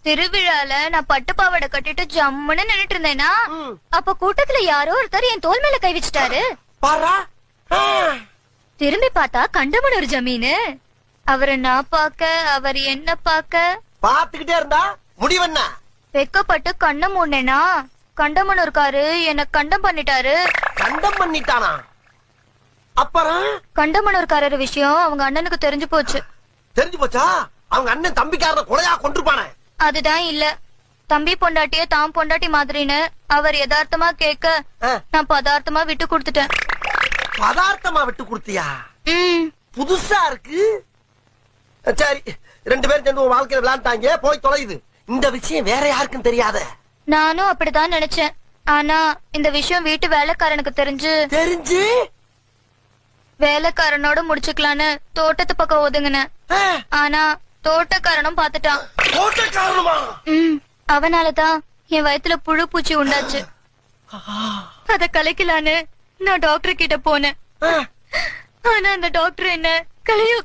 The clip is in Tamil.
திருவிழால நான் பட்டு பாவாடை கட்டிட்டு ஜம்முன்னு நின்னுட்டு இருந்தேனா அப்ப கூட்டத்துல யாரோ ஒருத்தர் என் தோல் மேல கை வச்சுட்டாரு. திரும்பி பார்த்தா கண்டமனூர் ஜமீனு. அவரை நான் பாக்க, அவர் என்ன பாக்க பாத்துக்கிட்டே இருந்தா முடிவென்ன? வெக்கப்பட்டு கண்ண மூடனேனா கண்டமனூர்காரு என்ன கண்டம் பண்ணிட்டாரு. கண்டம் பண்ணிட்டானா? அப்புறம் கண்டமனூர்காரர் விஷயம் அவங்க அண்ணனுக்கு தெரிஞ்சு போச்சு. தெரிஞ்சு போச்சா? அவங்க அண்ணன் தம்பிக்காரன கொலையா கொண்டிருப்பானே. அதுதான் இல்ல, தம்பி பொண்டாட்டிய தாம் பொண்டாட்டி மாதிரின்னு அவர் யதார்த்தமா கேட்க நான் பதார்த்தமா விட்டு கொடுத்துட்டேன். பதார்த்தமா விட்டு கொடுத்தியா? புதுசா இருக்கு. சரி, 2 பேரும் சேர்ந்து வாழ்க்கையில விளையாண்டாங்க, போய் தொலையுது. இந்த விஷயம் வேற யாருக்கும் தெரியாத. நானும் அப்படிதான் நினைச்சேன். ஆனா இந்த விஷயம் வீட்டு வேலைக்காரனுக்கு தெரிஞ்சு வேலைக்காரனோட முடிச்சுக்கலான்னு தோட்டத்து பக்கம் ஒதுங்கினேன். ஆனா தோட்டக்காரனும் பாத்துட்டான். அவனாலதான் என் வயித்துல புழு பூச்சி உண்டாச்சு. அத கலைக்கலான்னு நான் டாக்டர் கிட்ட போனேன். ஆனா அந்த டாக்டர் என்ன கலையோ